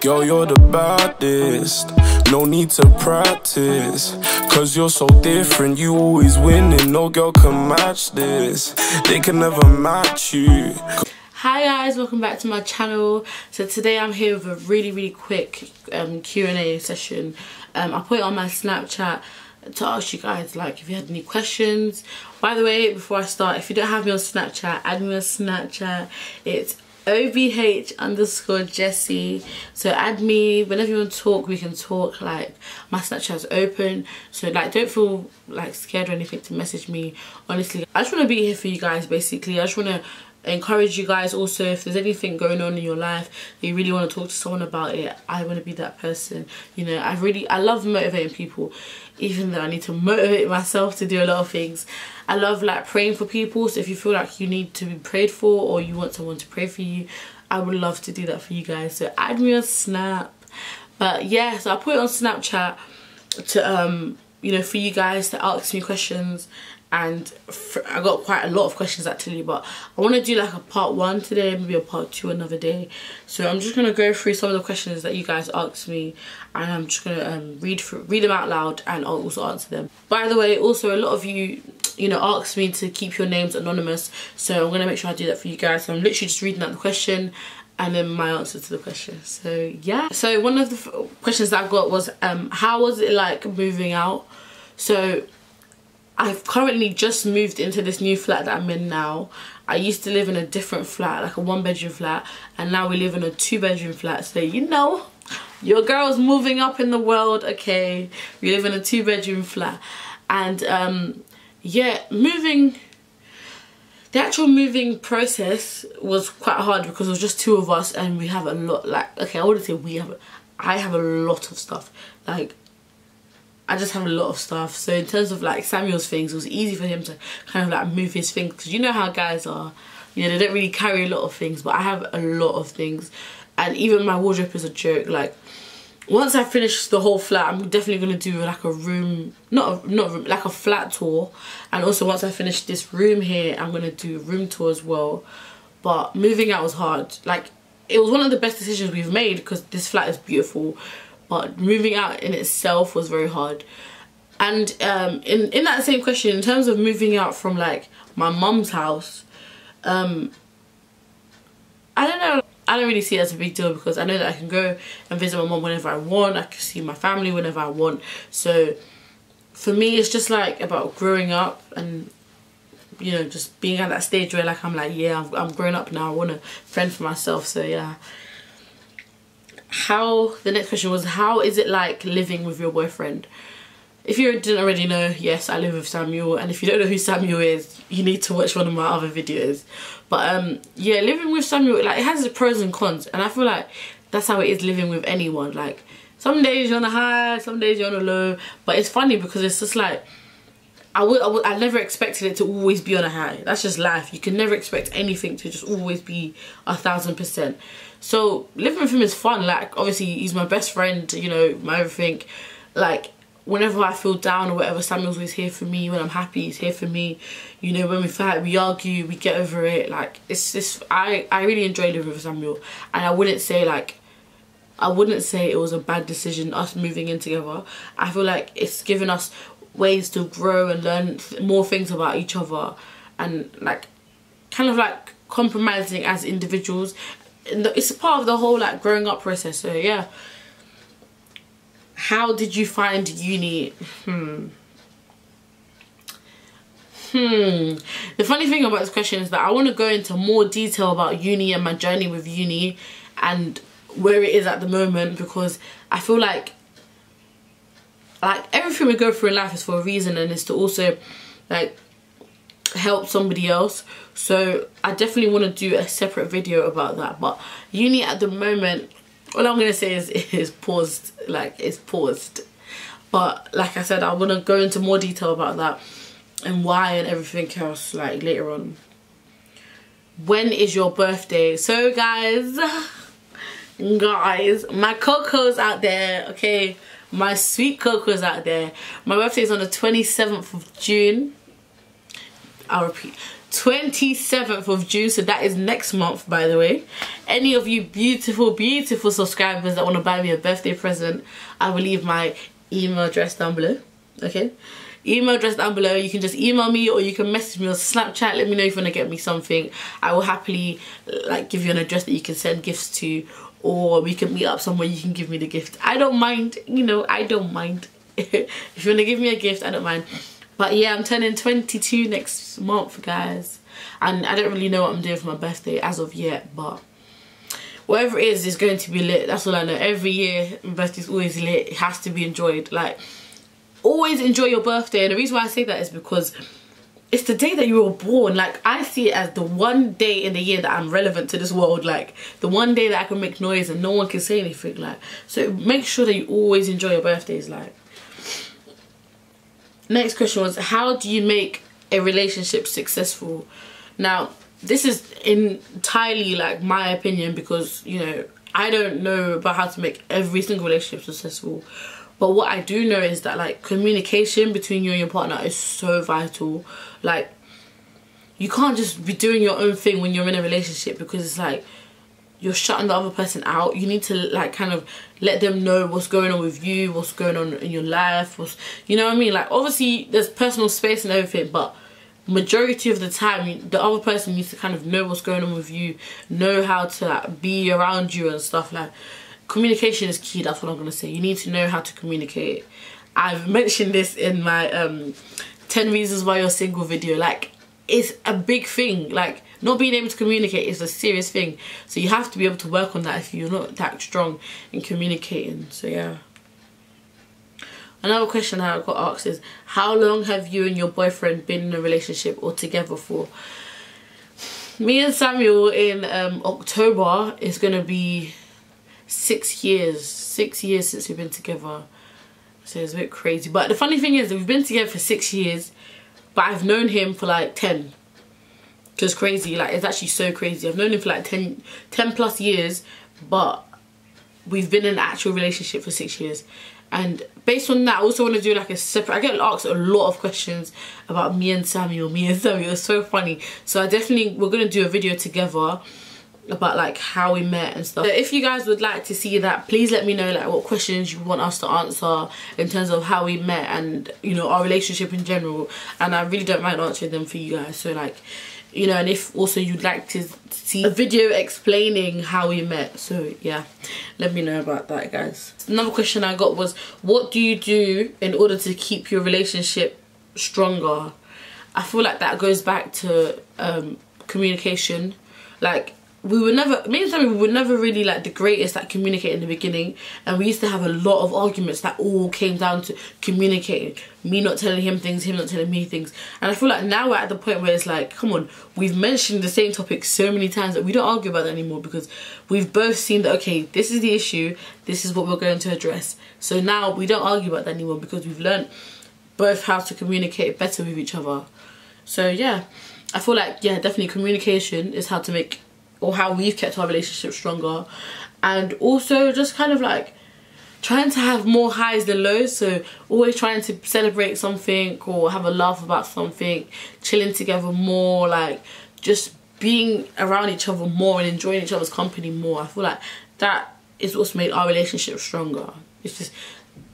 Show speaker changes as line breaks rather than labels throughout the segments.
Girl, you're the baddest, no need to practice, cause you're so different, you always winning, no girl can match this, they can never match you.
Hi guys, welcome back to my channel. So today I'm here with a really quick Q&A session. I put it on my Snapchat to ask you guys like if you had any questions. By the way, before I start, if you don't have me on Snapchat, add me on Snapchat. It's OBH_Jessie. So add me whenever you want to talk. We can talk. Like, my Snapchat's open, so like don't feel like scared or anything to message me. Honestly, I just want to be here for you guys. Basically, I just want to encourage you guys. Also, if there's anything going on in your life that you really want to talk to someone about it, I want to be that person. You know, I love motivating people, even though I need to motivate myself to do a lot of things. I love like praying for people, so if you feel like you need to be prayed for or you want someone to pray for you, I would love to do that for you guys. So add me on Snap. But yeah, so I put it on Snapchat to you know, for you guys to ask me questions. And I got quite a lot of questions actually, but I want to do like a part 1 today, maybe a part 2 another day. So I'm just going to go through some of the questions that you guys asked me, and I'm just going to read them out loud, and I'll also answer them. By the way, also a lot of you know, asked me to keep your names anonymous, so I'm going to make sure I do that for you guys. So I'm literally just reading out the question and then my answer to the question. So yeah. So one of the questions that I got was, how was it like moving out? So I've currently just moved into this new flat that I'm in now. I used to live in a different flat, like a 1-bedroom flat, and now we live in a 2-bedroom flat. So you know, your girl's moving up in the world, okay? We live in a 2-bedroom flat. And yeah, the actual moving process was quite hard because it was just 2 of us, and we have a lot, like, okay, I wouldn't say I have a lot of stuff. Like, I just have a lot of stuff. So in terms of like Samuel's things, it was easy for him to kind of like move his things, because you know how guys are, you know, they don't really carry a lot of things, but I have a lot of things. And even my wardrobe is a joke. Like, once I finish the whole flat, I'm definitely going to do like a room, not room, like a flat tour. And also once I finish this room here, I'm going to do a room tour as well. But moving out was hard. Like, it was one of the best decisions we've made because this flat is beautiful. But moving out in itself was very hard. And in that same question, in terms of moving out from like my mum's house, I don't know, I don't really see it as a big deal, because I know that I can go and visit my mum whenever I want. I can see my family whenever I want. So for me, it's just like about growing up and, you know, just being at that stage where like I'm like, yeah, I'm grown up now, I want to fend for myself. So yeah. The next question was, how is it like living with your boyfriend? If you didn't already know, yes, I live with Samuel, and if you don't know who Samuel is, you need to watch one of my other videos. But yeah, living with Samuel, like, it has its pros and cons, and I feel like that's how it is living with anyone. Like, some days you're on a high, some days you're on a low, but it's funny because it's just like, I never expected it to always be on a high. That's just life. You can never expect anything to just always be 1000%. So living with him is fun. Like, obviously he's my best friend, you know, my everything. Like, whenever I feel down or whatever, Samuel's always here for me. When I'm happy, he's here for me. You know, when we fight, we argue, we get over it. Like, it's just, I really enjoy living with Samuel. And I wouldn't say it was a bad decision, us moving in together. I feel like it's given us ways to grow and learn more things about each other, and like kind of like compromising as individuals. It's a part of the whole like growing up process. So yeah. How did you find uni? The funny thing about this question is that I want to go into more detail about uni and my journey with uni and where it is at the moment, because I feel like everything we go through in life is for a reason, and it's to also like help somebody else. So I definitely want to do a separate video about that. But uni at the moment, all I'm gonna say is it's paused. Like, it's paused. But like I said, I want to go into more detail about that and why and everything else like later on. When is your birthday? So guys, my Coco's out there, okay? My sweet Coco's out there. My birthday is on the 27th of June. I'll repeat, 27th of June, so that is next month, by the way. Any of you beautiful subscribers that want to buy me a birthday present, I will leave my email address down below. Okay, email address down below. You can just email me, or you can message me on Snapchat. Let me know if you want to get me something. I will happily like give you an address that you can send gifts to, or we can meet up somewhere. You can give me the gift. I don't mind, you know, I don't mind. If you want to give me a gift, I don't mind. But yeah, I'm turning 22 next month, guys, and I don't really know what I'm doing for my birthday as of yet, but whatever it is, it's going to be lit. That's all I know. Every year my birthday's always lit. It has to be enjoyed. Like, always enjoy your birthday. And the reason why I say that is because it's the day that you were born. Like, I see it as the one day in the year that I'm relevant to this world. Like, the one day that I can make noise and no one can say anything. Like, so make sure that you always enjoy your birthdays. Like, next question was, how do you make a relationship successful? Now, this is entirely like my opinion, because, you know, I don't know about how to make every single relationship successful. But what I do know is that, like, communication between you and your partner is so vital. Like, you can't just be doing your own thing when you're in a relationship, because it's like you're shutting the other person out. You need to, like, kind of let them know what's going on with you, what's going on in your life, you know what I mean? Like, obviously there's personal space and everything, but majority of the time the other person needs to kind of know what's going on with you, know how to, like, be around you and stuff. Like, communication is key. That's what I'm gonna say. You need to know how to communicate. I've mentioned this in my 10 reasons why you're single video. Like, it's a big thing. Like, not being able to communicate is a serious thing, so you have to be able to work on that if you're not that strong in communicating. So yeah. Another question I got asked is, how long have you and your boyfriend been in a relationship or together for? Me and Samuel in October is gonna be 6 years. 6 years since we've been together. So it's a bit crazy. But the funny thing is that we've been together for 6 years, but I've known him for like 10. Just crazy. Like, it's actually so crazy. I've known him for like 10 plus years, but we've been in an actual relationship for 6 years. And based on that, I also want to do like a separate, I get asked a lot of questions about me and Samuel. It's so funny. So we're going to do a video together about like how we met and stuff. So if you guys would like to see that, please let me know like what questions you want us to answer in terms of how we met and, you know, our relationship in general. And I really don't mind answering them for you guys. So, like, you know, and if also you'd like to see a video explaining how we met, so yeah, let me know about that, guys. Another question I got was, what do you do in order to keep your relationship stronger? I feel like that goes back to communication. Like, me and Sammy were never really like the greatest at communicating in the beginning, and we used to have a lot of arguments that all came down to communicating. Me not telling him things, him not telling me things. And I feel like now we're at the point where it's like, come on, we've mentioned the same topic so many times that we don't argue about it anymore, because we've both seen that, okay, this is the issue, this is what we're going to address. So now we don't argue about that anymore, because we've learned both how to communicate better with each other. So yeah, I feel like, yeah, definitely communication is how to make, or how we've kept our relationship stronger. And also just kind of like trying to have more highs than lows. So always trying to celebrate something or have a laugh about something, chilling together more, like just being around each other more and enjoying each other's company more. I feel like that is what's made our relationship stronger. It's just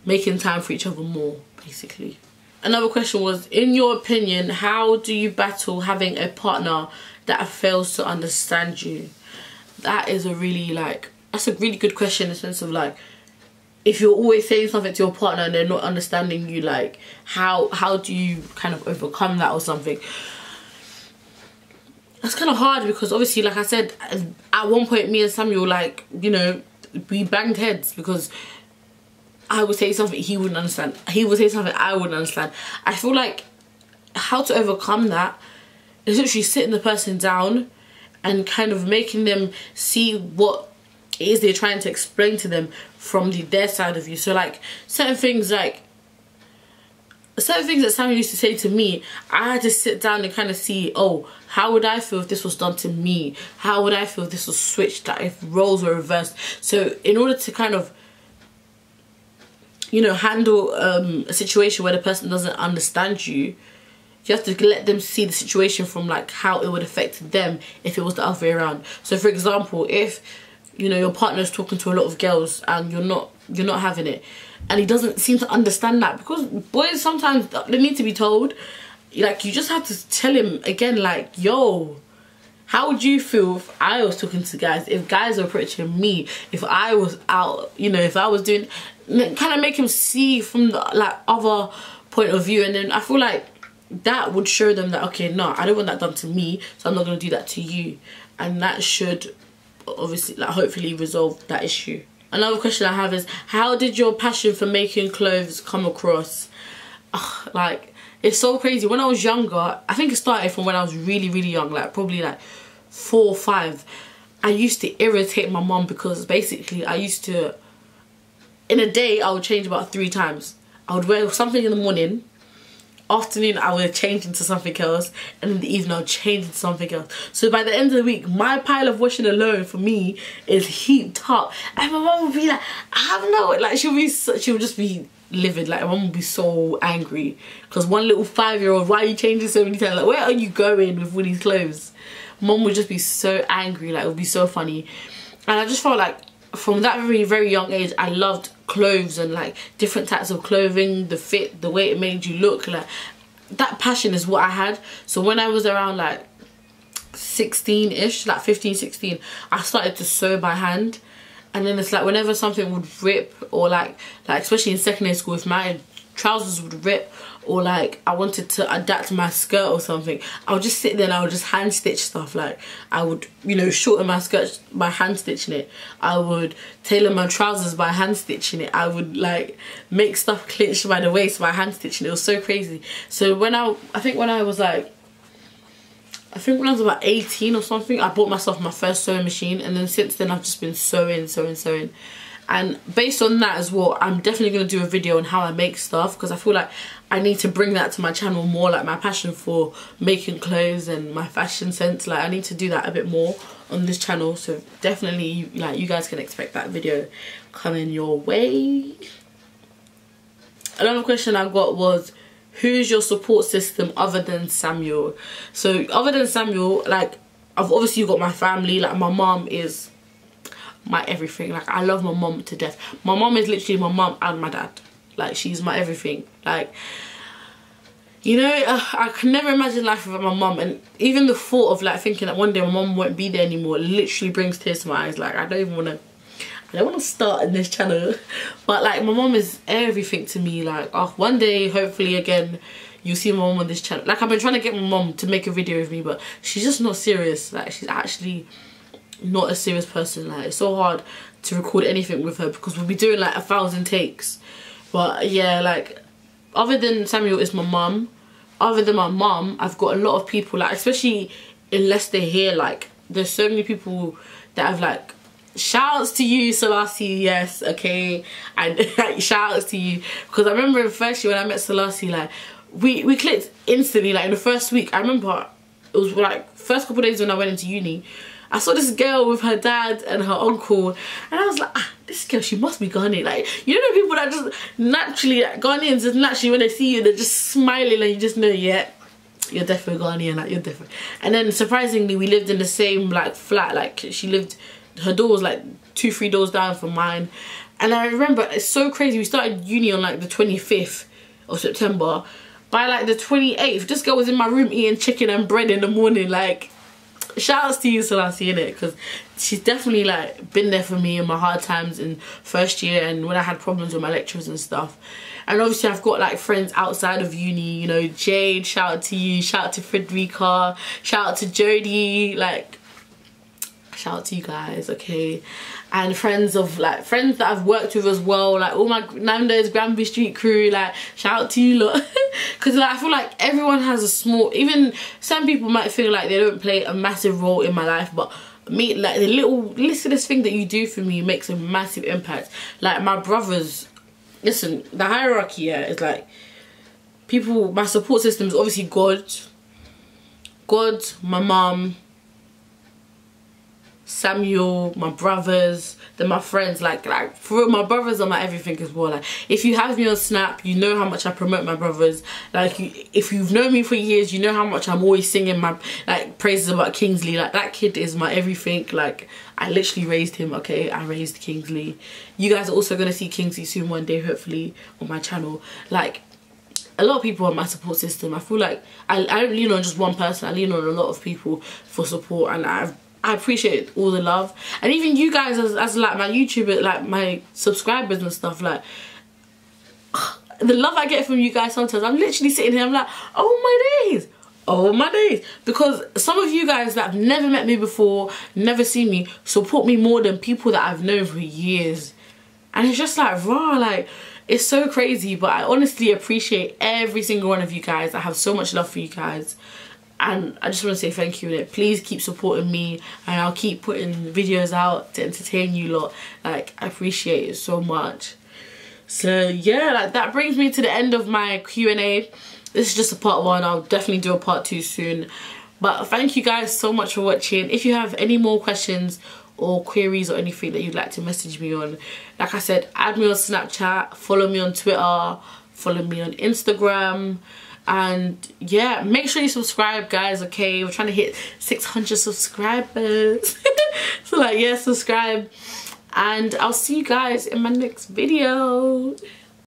making time for each other more, basically. Another question was, in your opinion, how do you battle having a partner that fails to understand you? That is a really, like, that's a really good question in the sense of, like, if you're always saying something to your partner and they're not understanding you, like, how do you kind of overcome that or something? That's kind of hard, because obviously, like I said, at one point me and Samuel, like, you know, we banged heads, because I would say something he wouldn't understand, he would say something I wouldn't understand. I feel like how to overcome that is literally sitting the person down and kind of making them see what it is they're trying to explain to them from their side of you. So like certain things that Samuel used to say to me, I had to sit down and kind of see, oh, how would I feel if this was done to me? How would I feel if this was switched, like if roles were reversed? So in order to kind of, you know, handle a situation where the person doesn't understand you, you have to let them see the situation from like how it would affect them if it was the other way around. So for example, if you know your partner's talking to a lot of girls and you're not having it, and he doesn't seem to understand that, because boys sometimes they need to be told. Like, you just have to tell him again, like, yo, how would you feel if I was talking to guys, if guys were approaching me, if I was out, you know, if I was doing, kind of make him see from the like other point of view. And then I feel like that would show them that, okay, no, I don't want that done to me, so I'm not going to do that to you. And that should obviously, like, hopefully resolve that issue. Another question I have is, how did your passion for making clothes come across? Like, it's so crazy. When I was younger, I think it started from when I was really, really young, like probably like 4 or 5. I used to irritate my mum because basically I used to, in a day, I would change about 3 times. I would wear something in the morning, afternoon I would change into something else, and in the evening I would change into something else. So by the end of the week, my pile of washing alone for me is heaped up. And my mum would be like, I have no, like, she would just be livid. Like, my mum would be so angry because one little 5-year-old, why are you changing so many times? Like, where are you going with all these clothes? Mum would just be so angry. Like, it would be so funny. And I just felt like from that very, very young age, I loved clothes and like different types of clothing, the fit, the way it made you look. Like, that passion is what I had. So when I was around like 16-ish, like 15, 16, I started to sew by hand. And then it's like whenever something would rip, or like especially in secondary school, if my trousers would rip, or like I wanted to adapt my skirt or something, I would just sit there and I would just hand stitch stuff. Like, I would, you know, shorten my skirt by hand stitching it. I would tailor my trousers by hand stitching it. I would like make stuff clinch by the waist by hand stitching it. It was so crazy. So when I think when I was about 18 or something, I bought myself my first sewing machine, and then since then I've just been sewing. And based on that as well, I'm definitely going to do a video on how I make stuff, because I feel like I need to bring that to my channel more, like my passion for making clothes and my fashion sense. Like, I need to do that a bit more on this channel. So definitely, like, you guys can expect that video coming your way. Another question I got was, who's your support system other than Samuel? So other than Samuel, like, I've obviously got my family. Like, my mom is my everything. Like, I love my mom to death. My mom is literally my mom and my dad. Like, she's my everything. Like, you know, I can never imagine life without my mom. And even the thought of like thinking that one day my mom won't be there anymore literally brings tears to my eyes. Like, I don't want to start in this channel, but like, my mom is everything to me. Like, oh, one day hopefully again you'll see my mom on this channel. Like, I've been trying to get my mom to make a video with me, but she's just not serious. Like, she's actually not a serious person. Like, it's so hard to record anything with her because we'll be doing like 1,000 takes. But yeah, like, other than Samuel is my mum. Other than my mum, I've got a lot of people, like, especially in Leicester here, like, there's so many people that have like, shout outs to you, Selassie, yes, okay, and like, shout outs to you, because I remember in first year when I met Selassie, like, we clicked instantly. Like, in the first week, I remember it was like first couple of days when I went into uni, I saw this girl with her dad and her uncle, and I was like, this girl, she must be Ghanaian. Like, you know, people that just naturally, like, Ghanaians just naturally, when they see you, they're just smiling, and you just know, yeah, you're definitely Ghanaian, like, you're different. And then surprisingly, we lived in the same like flat. Like, she lived, her door was like 2-3 doors down from mine. And I remember, it's so crazy, we started uni on like the 25th of September. By like the 28th, this girl was in my room eating chicken and bread in the morning. Like, shout outs to you, Selassie, innit? Because she's definitely like been there for me in my hard times in first year and when I had problems with my lecturers and stuff. And obviously I've got like friends outside of uni, you know, Jade, shout out to you, shout out to Frederica, shout out to Jodie, like, shout out to you guys, okay? And friends that I've worked with as well, like all my Nando's Granby Street crew, like, shout out to you lot. Because like, I feel like everyone has a small, even some people might feel like they don't play a massive role in my life, but me, like, the littlest thing that you do for me makes a massive impact. Like, my brothers, listen, the hierarchy here is like, people, my support system is obviously God, my mum, Samuel, my brothers, then my friends, like for real, my brothers are my everything as well. Like if you have me on Snap, you know how much I promote my brothers. Like if you've known me for years, you know how much I'm always singing my like praises about Kingsley. Like that kid is my everything. Like I literally raised him, okay? I raised Kingsley. You guys are also gonna see Kingsley soon one day, hopefully, on my channel. Like a lot of people are my support system. I feel like I don't lean on just one person, I lean on a lot of people for support, and I appreciate all the love. And even you guys as like my YouTuber, like my subscribers and stuff, like the love I get from you guys sometimes, I'm literally sitting here, I'm like, oh my days, oh my days. Because some of you guys that have never met me before, never seen me, support me more than people that I've known for years. And it's just like raw, like it's so crazy. But I honestly appreciate every single one of you guys. I have so much love for you guys, and I just want to say thank you. Please keep supporting me, and I'll keep putting videos out to entertain you lot. Like I appreciate it so much. So yeah, like that brings me to the end of my Q&A. This is just a part 1. I'll definitely do a part 2 soon. But thank you guys so much for watching. If you have any more questions or queries or anything that you'd like to message me on, like I said, add me on Snapchat, follow me on Twitter, follow me on Instagram, and yeah, make sure you subscribe, guys, okay? We're trying to hit 600 subscribers. So like, yeah, subscribe, and I'll see you guys in my next video.